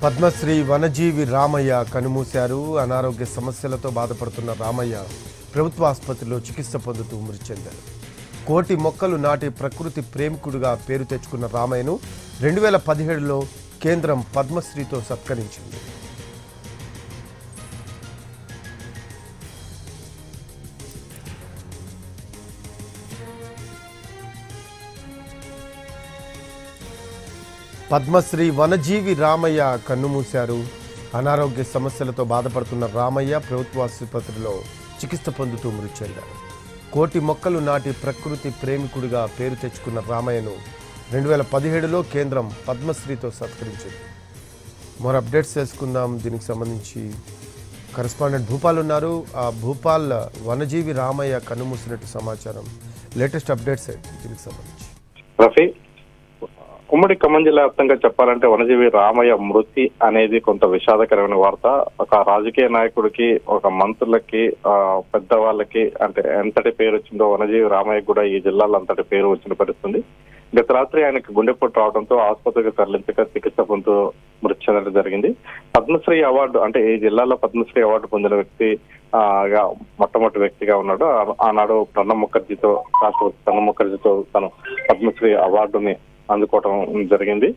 పద్మశ్రీ వనజీవి రామయ్య కనుమూశారు. అనారోగ్య సమస్యలతో బాధపడుతున్న రామయ్య ప్రభుత్వ ఆసుపత్రిలో చికిత్స పొందుతూ మృతి చెందారు. కోటి మొక్కలు నాటి ప్రకృతి ప్రేమికుడిగా పేరు తెచ్చుకున్న రామయ్యను 2017లో కేంద్రం పద్మశ్రీతో సత్కరించింది. పద్మశ్రీ వనజీవి రామయ్య కన్నుమూశారు. అనారోగ్య సమస్యలతో బాధపడుతున్న రామయ్య ప్రభుత్వ ఆసుపత్రిలో చికిత్స పొందుతూ మృతి చెందారు. కోటి మొక్కలు నాటి ప్రకృతి ప్రేమికుడిగా పేరు తెచ్చుకున్న రామయ్యను 2017లో కేంద్రం పద్మశ్రీతో సత్కరించింది. మరో అప్డేట్స్ చేసుకుందాం. దీనికి సంబంధించి కరెస్పాండెంట్ భూపాల్ ఉన్నారు. ఆ భూపాల్, వనజీవి రామయ్య కన్నుమూసినట్టు సమాచారం. లేటెస్ట్ అప్డేట్స్ ఏంటి దీనికి సంబంధించి? రఫీ, ఉమ్మడి ఖమ్మం జిల్లా వ్యాప్తంగా చెప్పాలంటే వనజీవి రామయ్య మృతి అనేది కొంత విషాదకరమైన వార్త. ఒక రాజకీయ నాయకుడికి, ఒక మంత్రులకి, పెద్దవాళ్ళకి అంటే ఎంతటి పేరు వచ్చిందో వనజీవి రామయ్య కూడా ఈ జిల్లాలో అంతటి పేరు వచ్చిన పరిస్థితుంది. గత రాత్రి ఆయనకు గుండెపోటు రావడంతో ఆసుపత్రికి తరలించక చికిత్స పొందుతూ మృతి చెందడం జరిగింది. పద్మశ్రీ అవార్డు అంటే ఈ జిల్లాలో పద్మశ్రీ అవార్డు పొందిన వ్యక్తి మొట్టమొదటి వ్యక్తిగా ఉన్నాడు. ఆనాడు ప్రణబ్ ముఖర్జీతో, రాష్ట్రపతి ప్రణబ్ ముఖర్జీతో తను పద్మశ్రీ అవార్డుని అందుకోవడం జరిగింది.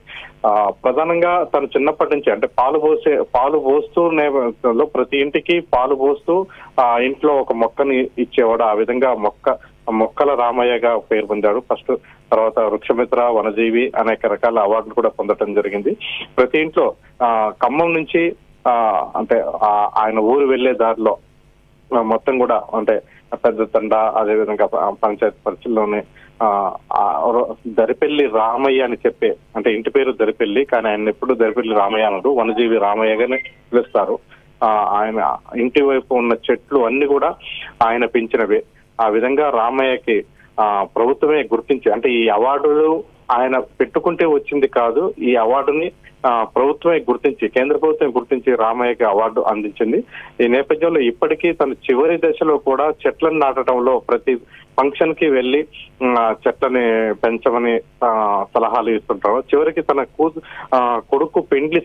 ప్రధానంగా తను చిన్నప్పటి నుంచి అంటే పాలు పోస్తూ నేపథ్యంలో ప్రతి ఇంటికి పాలు పోస్తూ ఆ ఇంట్లో ఒక మొక్కని ఇచ్చేవాడు. ఆ విధంగా మొక్కల రామయ్యగా పేరు పొందాడు. ఫస్ట్ తర్వాత వృక్షమిత్ర, వనజీవి అనేక రకాల అవార్డులు కూడా పొందడం జరిగింది. ప్రతి ఇంట్లో ఖమ్మం నుంచి అంటే ఆయన ఊరు వెళ్లే దారిలో మొత్తం కూడా అంటే పెద్ద తండ, అదేవిధంగా పంచాయతీ పరిధిలోనే దరిపెల్లి రామయ్య అని చెప్పే, అంటే ఇంటి పేరు దరిపెల్లి కానీ ఆయన ఎప్పుడు దరిపెల్లి రామయ్య అన్నాడు, వనజీవి రామయ్యగానే పిలుస్తారు. ఆయన ఇంటి వైపు ఉన్న చెట్లు అన్ని కూడా ఆయన పెంచినవే. ఆ విధంగా రామయ్యకి ప్రభుత్వమే గుర్తించి, అంటే ఈ అవార్డులు ఆయన పెట్టుకుంటే వచ్చింది కాదు, ఈ అవార్డుని ప్రభుత్వమే గుర్తించి, కేంద్ర ప్రభుత్వం గుర్తించి రామయ్యకి అవార్డు అందించింది. ఈ నేపథ్యంలో ఇప్పటికీ తన చివరి దశలో కూడా చెట్లను నాటడంలో ప్రతి ఫంక్షన్ కి వెళ్లి చెట్లని పెంచమని సలహాలు ఇస్తుంటారు. చివరికి తన కొడుకు పెండ్లి